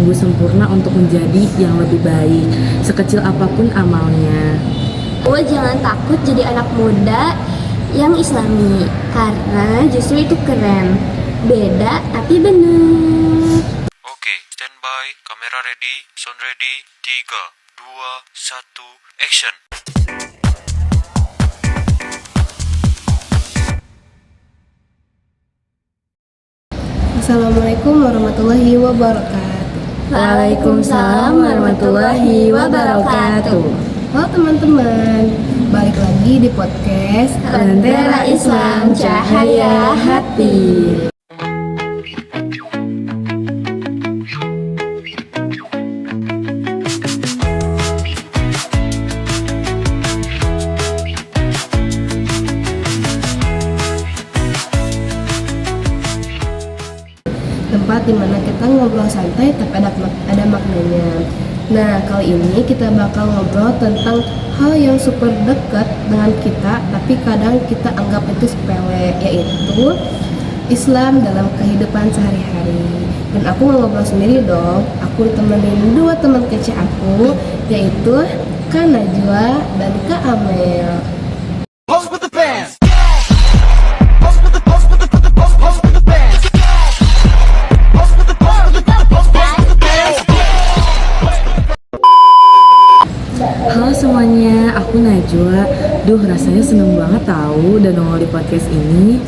sungguh sempurna untuk menjadi yang lebih baik, sekecil apapun amalnya. Jangan takut jadi anak muda yang islami, karena justru itu keren. Beda tapi bener. Oke, standby, kamera ready, sound ready, 3, 2, 1, action. Assalamualaikum warahmatullahi wabarakatuh. Waalaikumsalam warahmatullahi wabarakatuh. Halo teman-teman, balik lagi di podcast Lentera Islam Cahaya Hati. Tempat dimana kita ngobrol santai tapi ada maknanya. Nah, kali ini kita bakal ngobrol tentang hal yang super dekat dengan kita tapi kadang kita anggap itu sepele, yaitu Islam dalam kehidupan sehari-hari. Dan aku nggak ngobrol sendiri dong, aku ditemenin dua teman kece aku, yaitu Kak Najwa dan Kak Amel. Halo semuanya, aku Najwa. Rasanya seneng banget tahu dan nongol di podcast ini.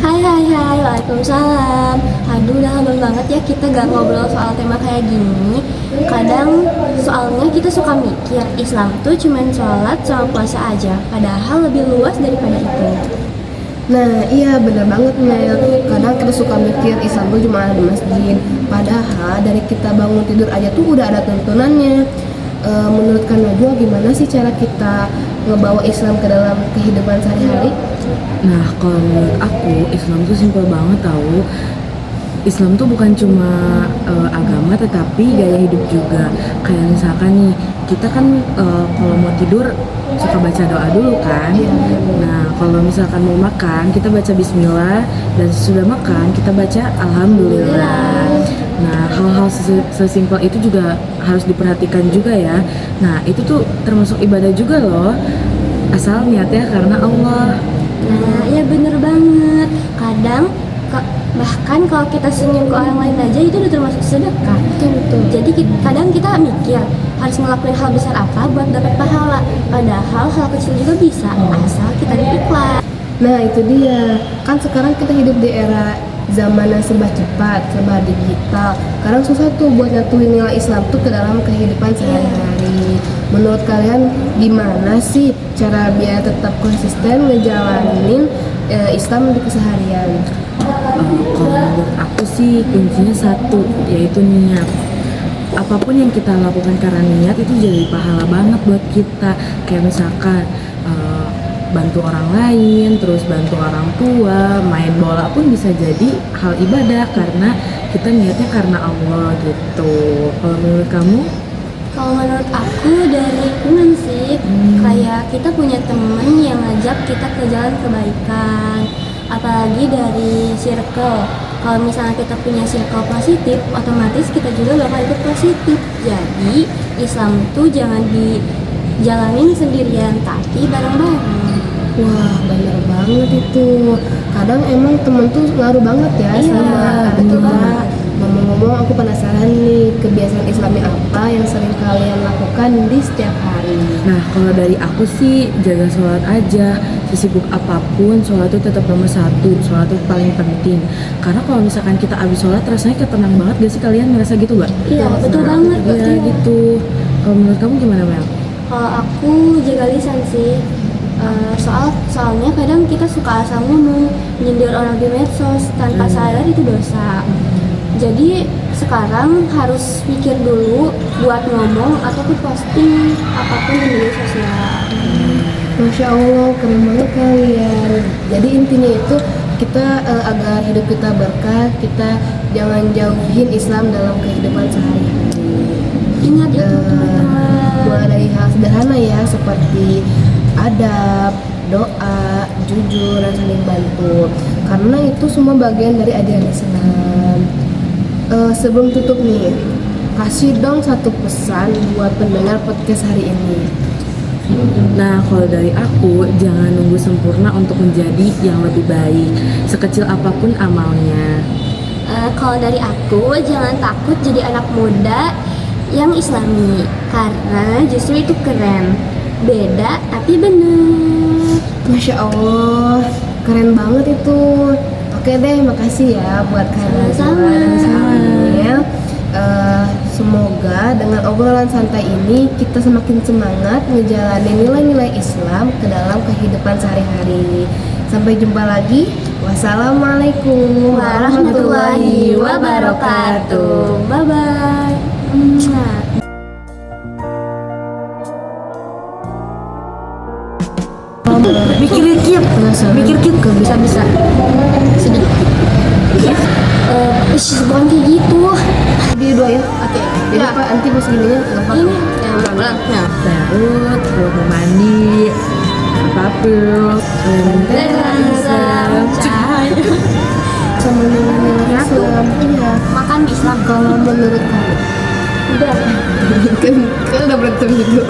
Hai, waalaikumsalam. Udah lama banget ya kita gak ngobrol soal tema kayak gini. Kadang soalnya kita suka mikir Islam tuh cuman sholat sama puasa aja, padahal lebih luas daripada itu. Nah iya bener banget Mel, kadang kita suka mikir Islam tuh cuma ada di masjid, padahal dari kita bangun tidur aja tuh udah ada tuntunannya. Menurut Kak Najwa gimana sih cara kita ngebawa Islam ke dalam kehidupan sehari-hari? Nah, kalau menurut aku, Islam tuh simpel banget tahu. Islam tuh bukan cuma agama tetapi gaya hidup juga. Kayak misalkan nih, kita kan kalau mau tidur suka baca doa dulu kan. Nah, kalau misalkan mau makan, kita baca bismillah, dan sesudah makan kita baca alhamdulillah. Nah, hal-hal sesimpel itu juga harus diperhatikan juga ya. Nah, itu tuh termasuk ibadah juga loh. Asal niatnya karena Allah. Nah, ya bener banget. Bahkan kalau kita senyum ke orang lain aja itu udah termasuk sedekah. Betul. Jadi kadang kita mikir harus ngelakuin hal besar apa buat dapat pahala. Padahal hal kecil juga bisa, asal kita ikhlas. Nah itu dia, kan sekarang kita hidup di era zaman yang serba cepat, serba digital. Kadang susah tuh buat nyatuin nilai Islam tuh ke dalam kehidupan sehari-hari. Menurut kalian gimana sih cara biar tetap konsisten ngejalanin Islam di keseharian? Kalau menurut aku sih kuncinya satu, yaitu niat. Apapun yang kita lakukan karena niat itu jadi pahala banget buat kita. Kayak misalkan bantu orang lain, terus bantu orang tua, main bola pun bisa jadi hal ibadah karena kita niatnya karena Allah gitu. Kalau menurut kamu? Kalau menurut aku dari lingkungan sih, kayak kita punya temen yang ngajak kita ke jalan kebaikan, apalagi dari circle. Kalau misalnya kita punya circle positif, otomatis kita juga bakal ikut positif. Jadi Islam tuh jangan dijalanin sendirian, tapi bareng-bareng. Wah bener banget itu. Kadang emang temen tuh ngaruh banget ya sama betul kita. banget. Ngomong-ngomong aku penasaran nih, kebiasaan Islami apa yang sering kalian lakukan di setiap hari? Nah, kalau dari aku sih jaga sholat aja. Sesibuk apapun, sholat itu tetap nomor satu. Sholat itu paling penting. Karena kalau misalkan kita abis sholat rasanya kayak tenang banget gak sih, kalian ngerasa gitu gak? Iya, betul banget. Iya gitu. Kalau menurut kamu gimana Mel? Kalau aku jaga lisan sih. Soalnya kadang kita suka asal ngomong, nyindir orang di medsos tanpa sadar itu dosa. Jadi sekarang harus pikir dulu buat ngomong ataupun posting apapun di media sosial. Masya Allah, keren banget kalian. Jadi intinya itu kita agar hidup kita berkah, kita jangan jauhin Islam dalam kehidupan sehari-hari. Ingat itu teman-teman. Mulai dari hal sederhana ya, seperti adab, doa, jujur, dan saling bantu. Karena itu semua bagian dari ajaran Islam. sebelum tutup nih, kasih dong satu pesan buat pendengar podcast hari ini. Nah, kalau dari aku, jangan nunggu sempurna untuk menjadi yang lebih baik, sekecil apapun amalnya. Kalau dari aku, jangan takut jadi anak muda yang islami, karena justru itu keren. Beda tapi bener. Masya Allah, keren banget itu. Oke deh, makasih ya buat kalian Sama-sama. dan Ismail. Semoga dengan obrolan santai ini kita semakin semangat ngejalanin nilai-nilai Islam ke dalam kehidupan sehari-hari. Sampai jumpa lagi. Wassalamualaikum Warahmatullahi wabarakatuh. Bye bye. Mikir dikit, bisa. Sedikit. Bukan kayak gitu. Dia dua ya. Oke. Jadi Pak nanti pas ininya gampang. Ini yang mana? Terus kalau mau mandi, parfum, cahaya. Sama nilai-nilai Islam. Iya. Makan di Islam. Kalau menurut kamu, Udah. kan udah berantem gitu.